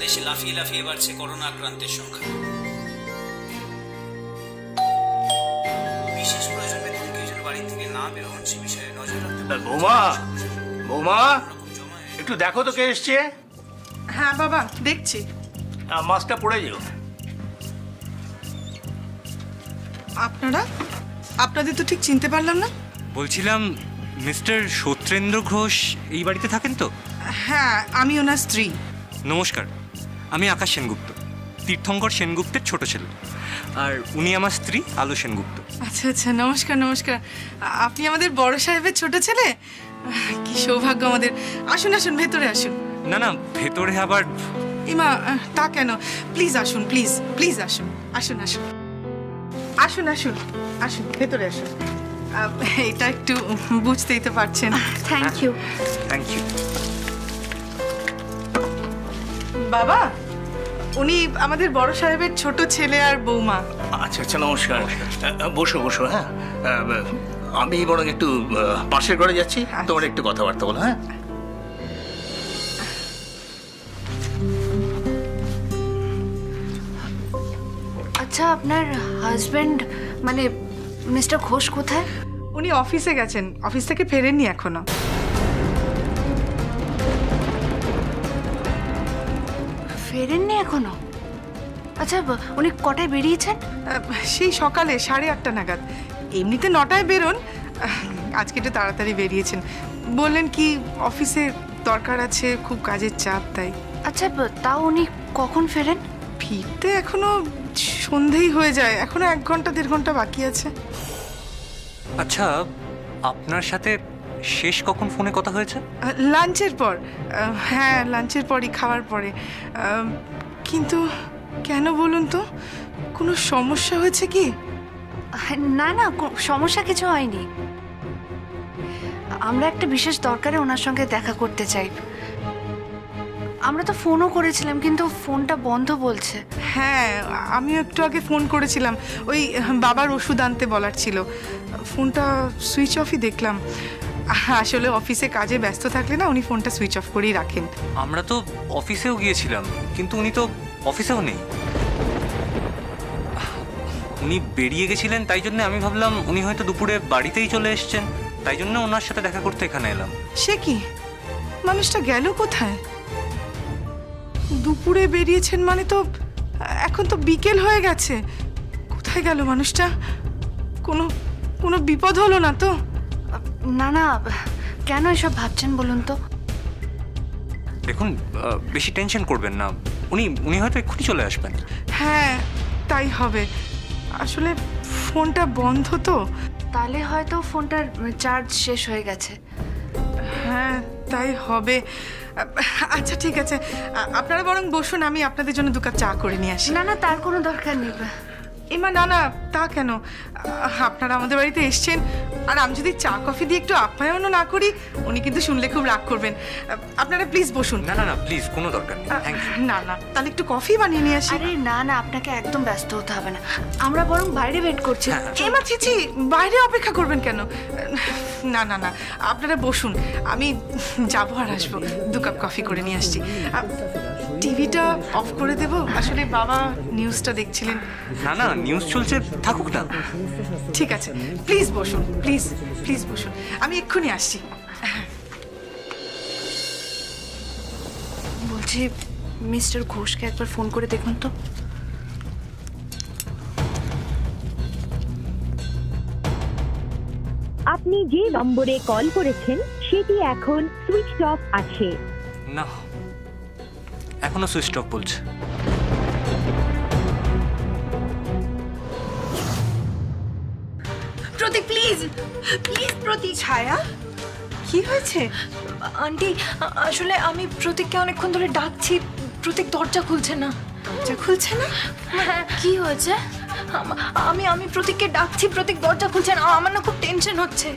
দেশে লাফিয়ে লাফিয়ে বাড়ছে করোনা আক্রান্তের সংখ্যা। বিশেষ প্রয়োজন ব্যক্তি কেউ যেন বাড়ি থেকে না বেরোন সে বিষয়ে নজর রাখতে হবে। বৌমা, বৌমা, একটু দেখো তো কে এসছে। হ্যাঁ বাবা, দেখছি। মাস্কটা পরে যেও। আপনাদের তো ঠিক চিনতে পারলাম না। বলছিলাম মিস্টার সত্যেন্দ্র ঘোষ এই বাড়িতে থাকেন তো? হ্যাঁ, আমি ওনার স্ত্রী। নমস্কার, আমি আকাশ সেনগুপ্ত, তীর্থঙ্কর সেনগুপ্তের ছোট ছেলে। আর উনি আমার স্ত্রী আলো সেনগুপ্ত। আচ্ছা আচ্ছা, নমস্কার নমস্কার। আপনি আমাদের বড় সাহেবের ছোট ছেলে? কি সৌভাগ্য আমাদের। আসুন আসুন, ভেতরে আসুন। না না, ভেতরে আবার? ইমা, তা কেন? প্লিজ আসুন, প্লিজ প্লিজ আসুন। আসুন আসুন আসুন আসুন আসুন, ভেতরে আসুন। এটা একটু বুঝতেই তো পারছেন। Thank you. Thank you. বাবা, উনি আমাদের বড় সাহেবের ছোট ছেলে আর বৌমা। আচ্ছা আচ্ছা, নমস্কার। বসো বসো। হ্যাঁ, আমি বরং একটু পাশের ঘরে যাচ্ছি, তোমার একটু কথাবার্তা বলো। হ্যাঁ, আচ্ছা, আপনার হাজবেন্ড মানে মিস্টার ঘোষ কোথায়? উনি অফিসে গেছেন, অফিস থেকে ফেরেননি এখনো। ফেরেননি এখনো? আচ্ছা, উনি কটায় বেরিয়েছেন? সেই সকালে 8:30 নাগাদ। এমনিতে 9টায় বেরোন, আজকে একটু তাড়াতাড়ি বেরিয়েছেন। বললেন কি অফিসে দরকার আছে, খুব কাজের চাপ, তাই। আচ্ছা, তাও উনি কখন ফেরেন? ফিরতে এখনো সন্ধেই হয়ে যায়, এখনো 1 ঘন্টা 1.5 ঘন্টা বাকি আছে। আচ্ছা, আপনার সাথে শেষ কখন ফোনে কথা হয়েছে? লাঞ্চের পর। হ্যাঁ, লাঞ্চের পরই, খাওয়ার পরে। কিন্তু কেন বলুন তো, কোনো সমস্যা হয়েছে কি? না না, সমস্যা কিছু হয়নি। আমরা একটা বিশেষ দরকারে ওনার সঙ্গে দেখা করতে চাই। আমরা তো ফোনও করেছিলাম, কিন্তু ফোনটা বন্ধ বলছে। হ্যাঁ, আমিও একটু আগে ফোন করেছিলাম, ওই বাবার ওষুধ আনতে বলার ছিল। ফোনটা সুইচ অফই দেখলাম। আসলে অফিসে কাজে ব্যস্ত থাকলে না, উনি ফোনটা সুইচ অফ করেই রাখেন। আমরা তো অফিসেও গিয়েছিলাম, কিন্তু উনি তো অফিসেও নেই। উনি বেরিয়ে গেছিলেন, তাই জন্য আমি ভাবলাম উনি হয়তো দুপুরে বাড়িতেই চলে এসেছেন, তাই জন্য ওনার সাথে দেখা করতে এখানে এলাম। সে কি, মানুষটা গেল কোথায়? দুপুরে বেরিয়েছেন মানে তো এখন তো বিকেল হয়ে গেছে। কোথায় গেল মানুষটা? কোনো কোনো বিপদ হলো না তো? না না, কেন এসব ভাবছেন বলুন তো? দেখুন, বেশি টেনশন করবেন না, উনি হয়তো এক্ষুনি চলে আসবেন। হ্যাঁ, তাই হবে। আসলে ফোনটা বন্ধ তো। তাহলে হয়তো ফোনটার চার্জ শেষ হয়ে গেছে। হ্যাঁ, তাই হবে। আচ্ছা ঠিক আছে, আপনারা বরং বসুন, আমি আপনাদের জন্য 2 কাপ চা করে নিয়ে আসি। না না, তার কোনো দরকার নেই। এমা, না না, তা কেন? আপনারা আমাদের বাড়িতে এসছেন, আর আমি যদি চা কফি দিয়ে একটু আপ্যায়নও না করি, উনি কিন্তু শুনলে খুব রাগ করবেন। আপনারা প্লিজ বসুন। না না না, প্লিজ, কোনো দরকার নেই। Thank you. না না, তাহলে একটু কফি বানিয়ে নিয়ে আসি। আরে না না, আপনাকে একদম ব্যস্ত হতে হবে না, আমরা বরং বাইরে ওয়েট করছি। এমা, চিচি, বাইরে অপেক্ষা করবেন কেন? না না না, আপনারা বসুন, আমি যাবো আর আসবো, 2 কাপ কফি করে নিয়ে আসছি। টিভিটা অফ করে দেবো? আসলে বাবা নিউজটা দেখছিলেন। না না, নিউজ চলছে, থাকুক না। ঠিক আছে, প্লিজ বসুন, প্লিজ প্লিজ বসুন, আমি এক্ষুনি আসছি। বলছি, মিস্টার ঘোষকে একবার ফোন করে দেখুন তো। আপনি যে নম্বরে কল করেছেন সেটি এখন সুইচ অফ আছে। না, এখনো সুইচ অফ বলছে। প্রতীক, প্লিজ প্লিজ প্রতীক। ছায়া, কি হয়েছে? আন্টি, আসলে আমি প্রতীককে অনেকক্ষণ ধরে ডাকছি, প্রতীক দরজা খুলছে না। দরজা খুলছে না? কি হয়েছে? আমি প্রতীককে ডাকছি, প্রতীক দরজা খুলছে না। আমার না খুব টেনশন হচ্ছে।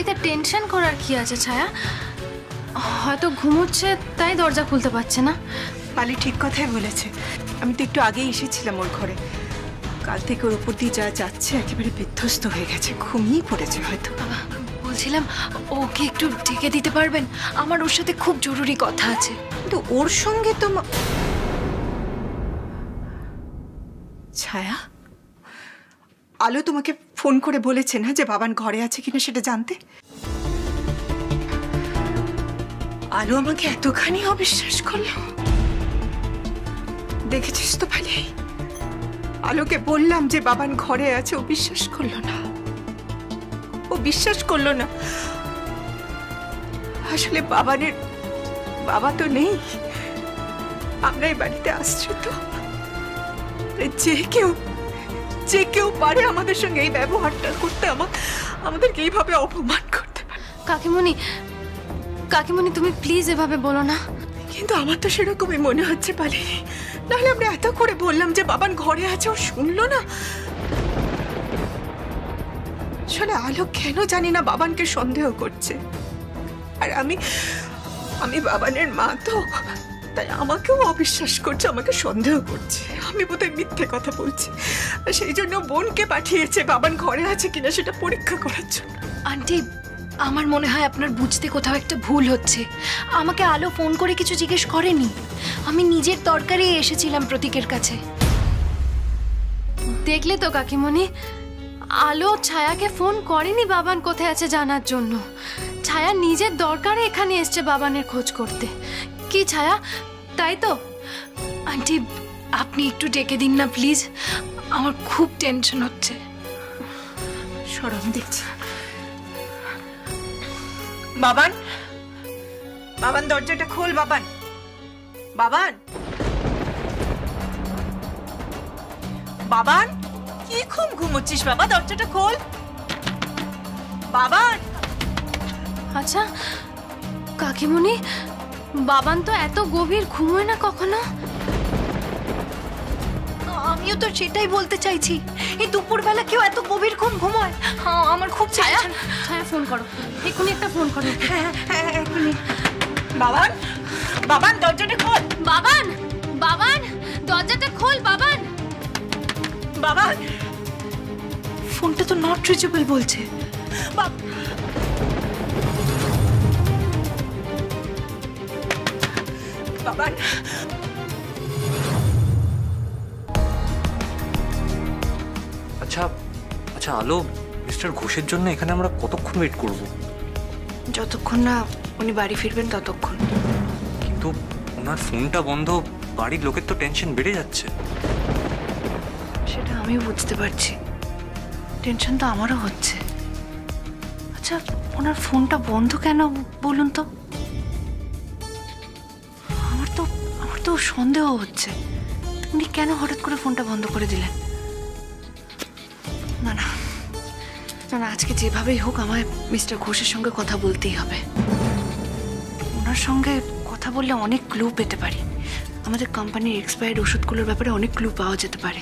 এতে টেনশন করার কি আছে ছায়া? হয়তো ঘুমোচ্ছে, তাই দরজা খুলতে পারছে না। পালি ঠিক কথাই বলেছে। আমি তো একটু আগেই এসেছিলাম ওর ঘরে। কাল থেকে ওর উপর দিয়ে যা যাচ্ছে একেবারে বিধ্বস্ত হয়ে গেছে, ঘুমিয়ে পড়েছে হয়তো। বলছিলাম ওকে একটু ডেকে দিতে পারবেন? আমার ওর সাথে খুব জরুরি কথা আছে। কিন্তু ওর সঙ্গে তো ছায়া, আলো তোমাকে ফোন করে বলেছে না যে বাবান ঘরে আছে কিনা সেটা জানতে? আলো আমাকে এতখানি অবিশ্বাস করলো। দেখেছিস তো ভাই, আলোকে বললাম যে বাবান ঘরে আছে, ও বিশ্বাস করলো না। ও বিশ্বাস করলো না। আসলে বাবানের বাবা তো নেই, আমরা এই বাড়িতে আসছি তো। যে কেউ পারে আমাদের সঙ্গে এই ব্যবহারটা করতে, আমাদেরকে এইভাবে অপমান করতে পারে। কাকিমণি তুমি প্লিজ এভাবে বলো না। কিন্তু আমার তো সেরকমই মনে হচ্ছে পালি। নাহলে আমরা এত করে বললাম যে বাবান ঘরে আছে, ও শুনলো না। আসলে আলো কেন জানি না বাবানকে সন্দেহ করছে। আর আমি বাবানের মা তো, তাই আমাকেও অবিশ্বাস করছে, আমাকে সন্দেহ করছে। আমি বোধহয় মিথ্যে কথা বলছি। সেই জন্য বোনকে পাঠিয়েছে বাবান ঘরে আছে কিনা সেটা পরীক্ষা করার জন্য। আন্টি, আমার মনে হয় আপনার বুঝতে কোথাও একটা ভুল হচ্ছে। আমাকে আলো ফোন করে কিছু জিজ্ঞেস করেনি। আমি নিজের দরকারে এসেছিলাম প্রতীকের কাছে। দেখলে তো কাকিমণি, আলো ছায়াকে ফোন করেনি বাবান কোথায় আছে জানার জন্য। ছায়া নিজের দরকারে এখানে এসছে বাবানের খোঁজ করতে। কি ছায়া, তাই তো? আন্টি, আপনি একটু ডেকে দিন না প্লিজ, আমার খুব টেনশন হচ্ছে। সরো, আমি দেখছি। বাবান, বাবান দরজাটা খোল। বাবান, বাবান, বাবান, কি ঘুমোচ্ছিস বাবা? দরজাটা খোল বাবান। আচ্ছা কাকিমণি, বাবান তো এত গভীর ঘুমোয় না কখনো। আমিও তো সেটাই বলতে চাইছি, এই দুপুরবেলা কেউ এত গভীর ঘুমোয়? আমার খুব ছায়া, ছায়া ফোন করো, এক্ষুনি একটা ফোন করো। হ্যাঁ, এক্ষুনি। বাবান, বাবান দরজাটা খোল। বাবান, বাবান দরজাটা খোল। বাবান, বাবান, ফোনটা তো নট রিচেবল বলছে। বাবান, আচ্ছা আলো, মিস্টার ঘোষের জন্য এখানে আমরা কতক্ষণ ওয়েট করব? যতক্ষণ না উনি বাড়ি ফিরবেন ততক্ষণ। কিন্তু ওনার ফোনটা বন্ধ, বাড়ির লোকের তো টেনশন বেড়ে যাচ্ছে। সেটা আমিও বুঝতে পারছি, টেনশন তো আমারও হচ্ছে। আচ্ছা, ওনার ফোনটা বন্ধ কেন বলুন তো? আমার তো সন্দেহ হচ্ছে, উনি কেন হঠাৎ করে ফোনটা বন্ধ করে দিলেন। না না না, আজকে যেভাবেই হোক আমায় মিস্টার ঘোষের সঙ্গে কথা বলতেই হবে। ওনার সঙ্গে কথা বললে অনেক ক্লু পেতে পারি। আমাদের কোম্পানির এক্সপায়ার্ড ওষুধগুলোর ব্যাপারে অনেক ক্লু পাওয়া যেতে পারে।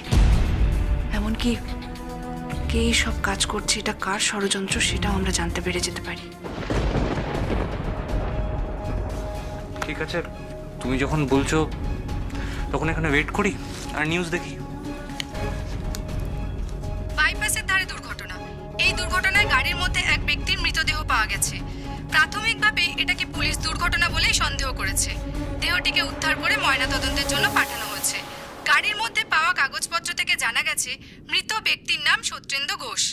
এমনকি কে সব কাজ করছে, এটা কার ষড়যন্ত্র, সেটাও আমরা জানতে পেরে যেতে পারি। ঠিক আছে, তুমি যখন বলছো তখন এখানে ওয়েট করি আর নিউজ দেখি। বাইপাসের ধারে দুর্ঘটনা। এই দুর্ঘটনায় গাড়ির মধ্যে এক ব্যক্তির মৃতদেহ পাওয়া গেছে। প্রাথমিকভাবে এটাকে পুলিশ দুর্ঘটনা বলেই সন্দেহ করেছে। দেহটিকে উদ্ধার করে ময়নাতদন্তের জন্য পাঠানো হয়েছে। গাড়ির মধ্যে পাওয়া কাগজপত্র থেকে জানা গেছে মৃত ব্যক্তির নাম সত্যেন্দ্র ঘোষ।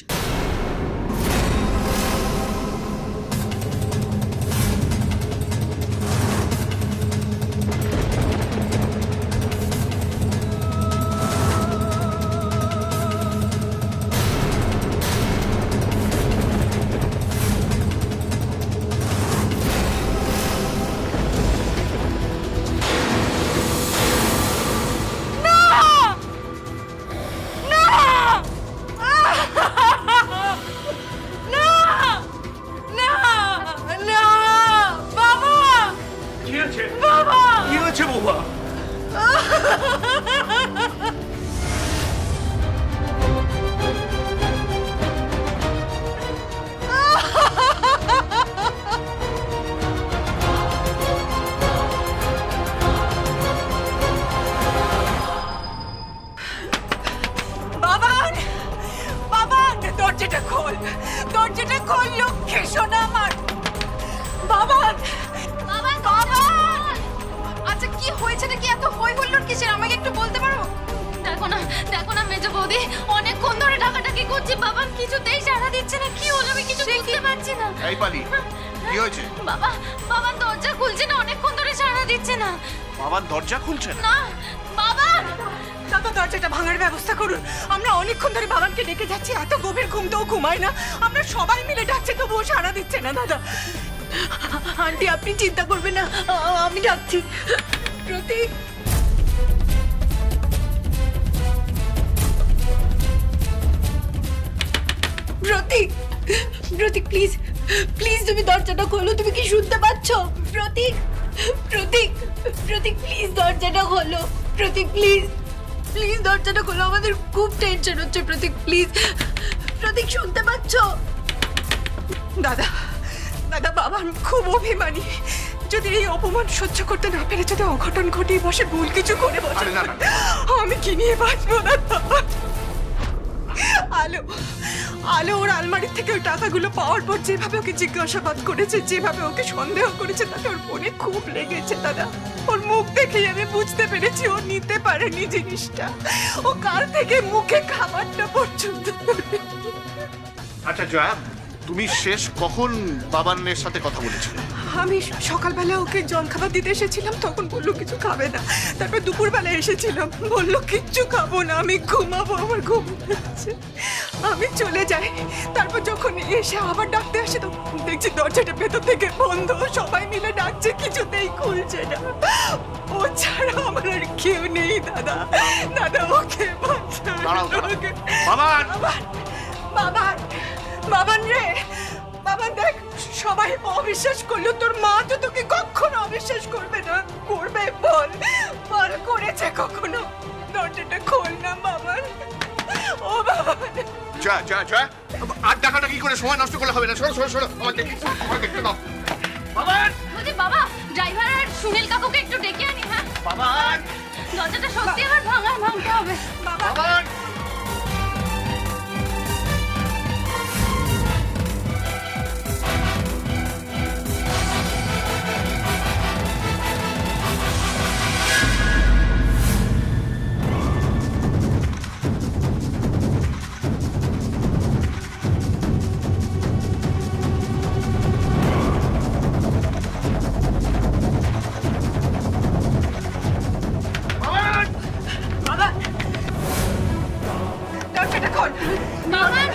দিচ্ছে না, কি হলো আমি কিছু বুঝতে পারছি না। এই পালি, কি হয়েছে? বাবা, বাবা দরজা খুলছে না, অনেকক্ষণ ধরে সাড়া দিচ্ছে না। বাবার দরজা খুলছে না? না, বাবা। দাদা দরজাটা ভাঙার ব্যবস্থা করুন। আমরা অনেকক্ষণ ধরে বাবানকে ডেকে যাচ্ছি, এত গভীর ঘুম তো ঘুমায় না। আমরা সবাই মিলে ডাকছি তবুও সাড়া দিচ্ছে না দাদা। আন্টি আপনি চিন্তা করবেন না, আমি ডাকছি। প্রতীক, প্রতীক, প্রতীক প্লিজ, প্লিজ তুমি দরজাটা খোলো। তুমি কি শুনতে পাচ্ছ? প্রতীক, প্রতীক, প্রতীক প্লিজ দরজাটা খোলো। প্রতীক প্লিজ, প্লিজ দরজাটা খোলো, আমাদের খুব টেনশন হচ্ছে। প্রতীক প্লিজ, প্রতীক শুনতে পাচ্ছ? দাদা, দাদা বাবা খুব অভিমানী। যদি এই অপমান সহ্য করতে না পেরে যদি অঘটন ঘটিয়ে বসে, ভুল কিছু করে বসে, আমি কি নিয়ে বাঁচবো না? আলো, আলো ওর আলমারির থেকে ওই টাকাগুলো পাওয়ার পর যেভাবে ওকে জিজ্ঞাসাবাদ করেছে, যেভাবে ওকে সন্দেহ করেছে, তাতে ওর মনে খুব লেগেছে দাদা। ওর মুখ দেখেই আমি বুঝতে পেরেছি ও নিতে পারেনি জিনিসটা। ও কাল থেকে মুখে খাবারটা পর্যন্ত। আচ্ছা জয়া, তুমি শেষ কখন বাবানের সাথে কথা বলেছিলে? আমি সকালবেলা ওকে জলখাবার দিতে এসেছিলাম, তখন বললো কিছু খাবে না। তারপর দুপুরবেলা এসেছিলাম, বললো কিচ্ছু খাবো না, আমি ঘুমাবো, আমার ঘুম পেয়েছে। আমি চলে যাই। তারপর যখন এসে আবার ডাকতে আসে, তো দেখছি দরজাটা ভেতর থেকে বন্ধ। সবাই মিলে ডাকছে, কিছুতেই খুলছে না। ও ছাড়া আমার আর কেউ নেই দাদা। দাদা ওকে বাঁচান। বাবান, বাবান, বাবান রে, বাবান দেখ, সবাই অবিশ্বাস করলো, তোর মা তো তোকে কখনো অবিশ্বাস করবে না। করবে বল, বল করেছে কখনো? দরজাটা খোল না বাবান। ও বাবান। জয়া জয়া জয়া, আর টাকাটা কি করে সময় নষ্ট করলে হবে না। সরো সরো সরো, আমার দেখতে দাও। বাবান, বলছি বাবা, ড্রাইভার আর সুনীল কাকুকে একটু ডেকে আনি। হ্যাঁ বাবান, দরজাটা সত্যি আবার ভাঙতে হবে। বাবান। দরজাটা খোল বাবান।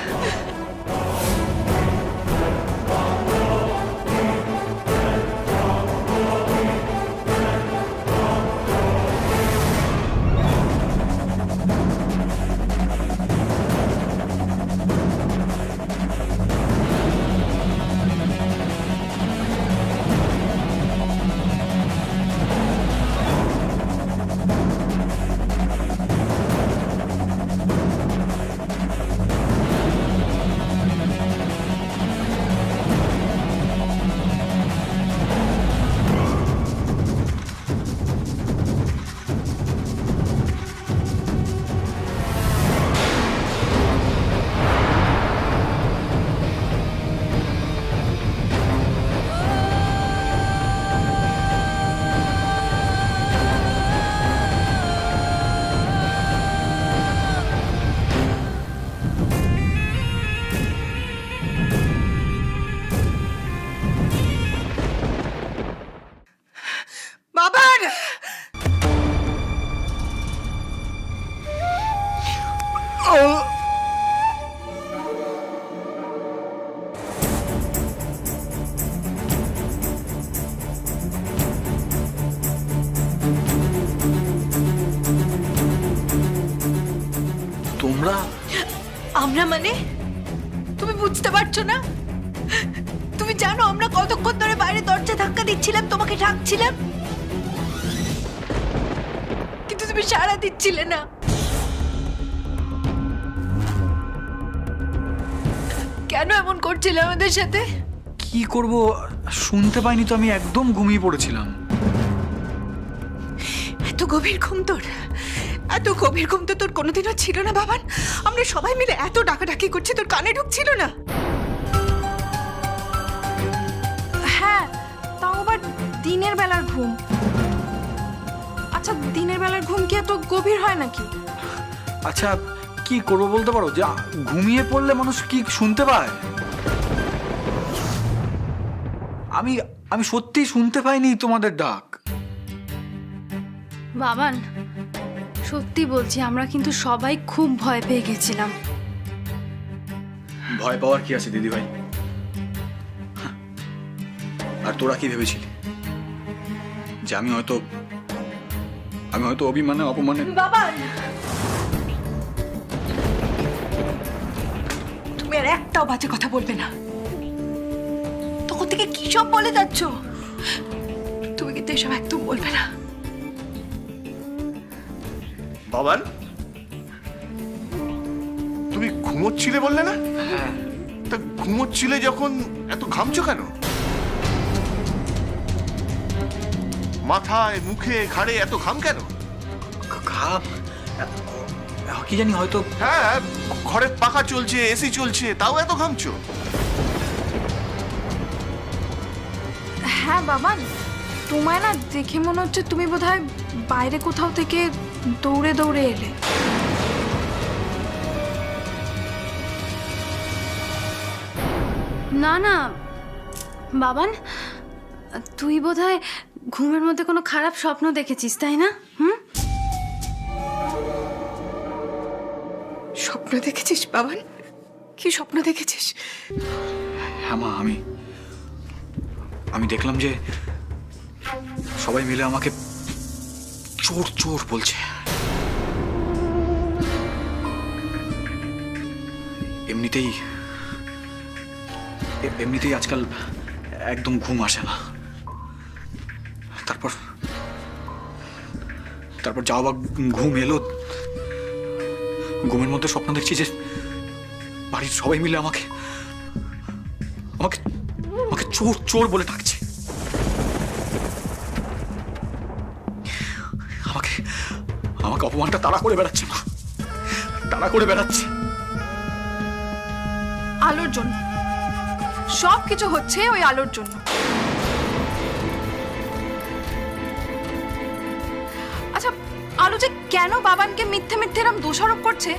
বাবান। তোমরা? আমরা মানে? তুমি বুঝতে পারছো না? তুমি জানো আমরা কতক্ষণ ধরে বাইরে দরজা ধাক্কা দিচ্ছিলাম, তোমাকে ডাকছিলাম, কিন্তু তুমি সাড়া দিচ্ছিলে না। কেন এমন করছিলে আমাদের সাথে? কি করব, শুনতে পাইনি তো, আমি একদম ঘুমিয়ে পড়েছিলাম। এত গভীর ঘুম তোর? এত গভীর ঘুম তো তোর কোনোদিনও ছিল না বাবান। আমরা সবাই মিলে এত ডাকাডাকি করছি, তোর কানে ঢুকছিল না? হ্যাঁ, তাও আবার দিনের বেলার ঘুম। আচ্ছা দিনের বেলার ঘুম কি এত গভীর হয় নাকি? আচ্ছা কি করবো বলতে পারো? যে ঘুমিয়ে পড়লে মানুষ কি শুনতে পায়? আমি আমি সত্যি শুনতে পাইনি তোমাদের ডাক। বাবান, সত্যি বলছি আমরা কিন্তু সবাই খুব ভয় পেয়ে গেছিলাম। ভয় পাওয়ার কি আছে দিদি ভাই? আর তোরা কি ভেবেছিলি যে আমি হয়তো অভিমানে অপমানে? বাবান, তুমি আর একটাও বাজে কথা বলবে না। তখন থেকে কি সব বলে যাচ্ছ? তুমি কিন্তু এসব একদম বলবে না। বাবান, তুমি ঘুমোচ্ছিলে বললে না? তা ঘুমোচ্ছিলে যখন এত ঘামছো কেন? মাথায়, মুখে, ঘাড়ে এত ঘাম কেন? ঘাম কি জানি, হয়তো। হ্যাঁ, ঘরে পাখা চলছে, এসি চলছে, তাও এত ঘামছো? হ্যাঁ বাবান, তোমায় না দেখে মনে হচ্ছে তুমি বোধহয় বাইরে কোথাও থেকে দৌড়ে দৌড়ে এলে। না না বাবান, তুই বোধহয় ঘুমের মধ্যে কোনো খারাপ স্বপ্ন দেখেছিস, তাই না? স্বপ্ন দেখেছিস বাবান? কি স্বপ্ন দেখেছিস? হ্যাঁ মা, আমি দেখলাম যে সবাই মিলে আমাকে চোর চোর বলছে। এমনিতেই আজকাল একদম ঘুম আসে না। তারপর যাও বা ঘুম এলো, ঘুমের মধ্যে স্বপ্ন দেখছি যে বাড়ির সবাই মিলে আমাকে চোর চোর বলে ডাকছে। আমাকে অপমানটা তাড়া করে বেড়াচ্ছে মা, তাড়া করে বেড়াচ্ছে। আলোর জন্য সব কিছু হচ্ছে, ওই আলোর জন্য। আচ্ছা, আলো যে কেন বাবানকে মিথ্যে মিথ্যে এরম দোষারোপ করছে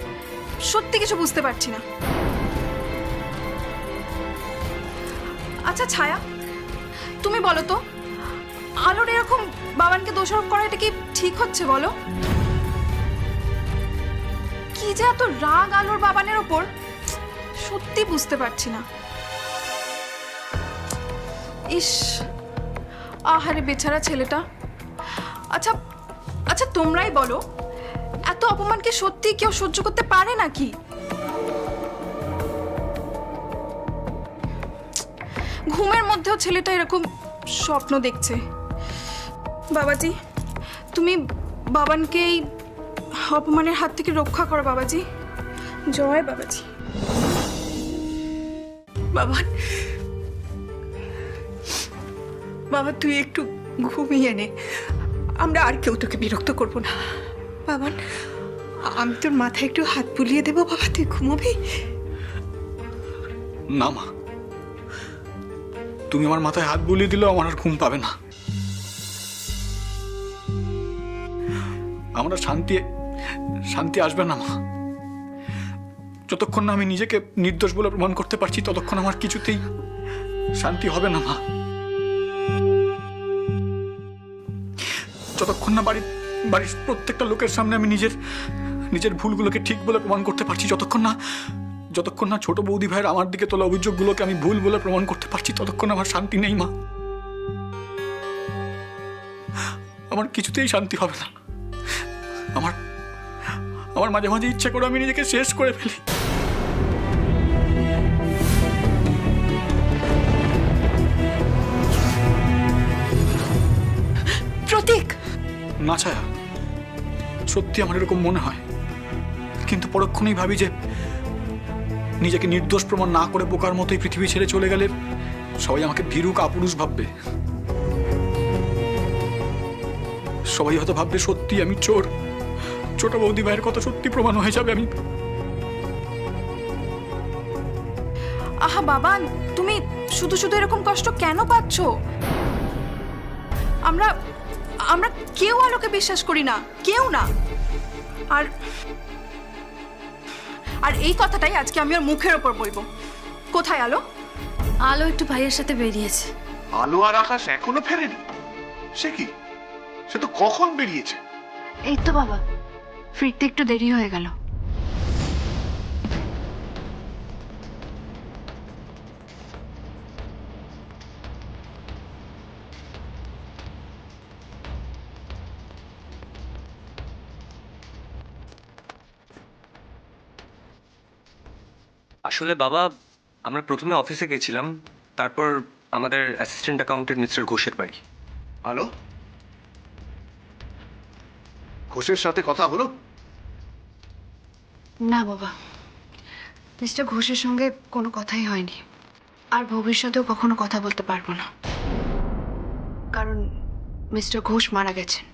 সত্যি কিছু বুঝতে পারছি না। আচ্ছা ছায়া, তুমি বলো তো, আলোর এরকম বাবানকে দোষারোপ করা এটা কি ঠিক হচ্ছে বলো? কি যে এত রাগ আলোর বাবানের ওপর, সত্যি বুঝতে পারছি না। ইস, আহারে বেচারা ছেলেটা। আচ্ছা আচ্ছা, তোমরাই বলো, এত অপমানকে সত্যি কেউ সহ্য করতে পারে নাকি? ঘুমের মধ্যেও ছেলেটা এরকম স্বপ্ন দেখছে। বাবাজি, তুমি বাবানকে এই অপমানের হাত থেকে রক্ষা করো বাবাজি। জয় বাবাজি। বাবান, বাবা তুই একটু ঘুমিয়ে নে, আমরা আর কেউ তোকে বিরক্ত করবো না। বাবান, আমি তোর মাথায় একটু হাত বুলিয়ে দেবো। বাবা তুই ঘুমোবি? না মা, তুমি আমার মাথায় হাত বুলিয়ে দিলেও আমার আর ঘুম পাবে না। আমরা শান্তি আসবে না মা। যতক্ষণ না আমি নিজেকে নির্দোষ বলে প্রমাণ করতে পারছি ততক্ষণ আমার কিছুতেই শান্তি হবে না মা। যতক্ষণ না বাড়ির প্রত্যেকটা লোকের সামনে আমি নিজের ভুলগুলোকে ঠিক বলে প্রমাণ করতে পারছি, যতক্ষণ না ছোট বৌদি ভাইয়ের আমার দিকে তোলা অভিযোগগুলোকে আমি ভুল বলে প্রমাণ করতে পারছি, ততক্ষণ আমার শান্তি নেই মা। আমার কিছুতেই শান্তি হবে না। আমার মাঝে মাঝে ইচ্ছে করে আমি নিজেকে শেষ করে ফেলি। প্রতীক, না ছায়া, সত্যি আমার এরকম মনে হয়, কিন্তু পরক্ষণেই ভাবি যে নিজেকে নির্দোষ প্রমাণ না করে বোকার মতোই পৃথিবী ছেড়ে চলে গেলে সবাই আমাকে ভীরু কাপুরুষ ভাববে। সবাই হয়তো ভাববে সত্যি আমি চোর, ছোট বৌদি ভাইয়ের কথা সত্যি প্রমাণ হয়ে যাবে। আমি আহা বাবা, তুমি শুধু শুধু এরকম কষ্ট কেন পাচ্ছ? আমরা কেউ আলোকে বিশ্বাস করি না, কেউ না। আর আর এই কথাটাই আজকে আমি ওর মুখের ওপর বলবো। কোথায় আলো? আলো একটু ভাইয়ের সাথে বেরিয়েছে। আলো আর আকাশ এখনো ফেরেনি? সে কি, সে তো কখন বেরিয়েছে। এই তো বাবা, ফিরতে একটু দেরি হয়ে গেল। আসলে বাবা, আমরা প্রথমে অফিসে গেছিলাম, তারপর আমাদের অ্যাসিস্ট্যান্ট অ্যাকাউন্টেন্ট মিস্টার ঘোষের বাড়ি। আলো, ঘোষের সাথে কথা হলো? না বাবা, মিস্টার ঘোষের সঙ্গে কোনো কথাই হয়নি, আর ভবিষ্যতেও কখনো কথা বলতে পারবো না, কারণ মিস্টার ঘোষ মারা গেছেন।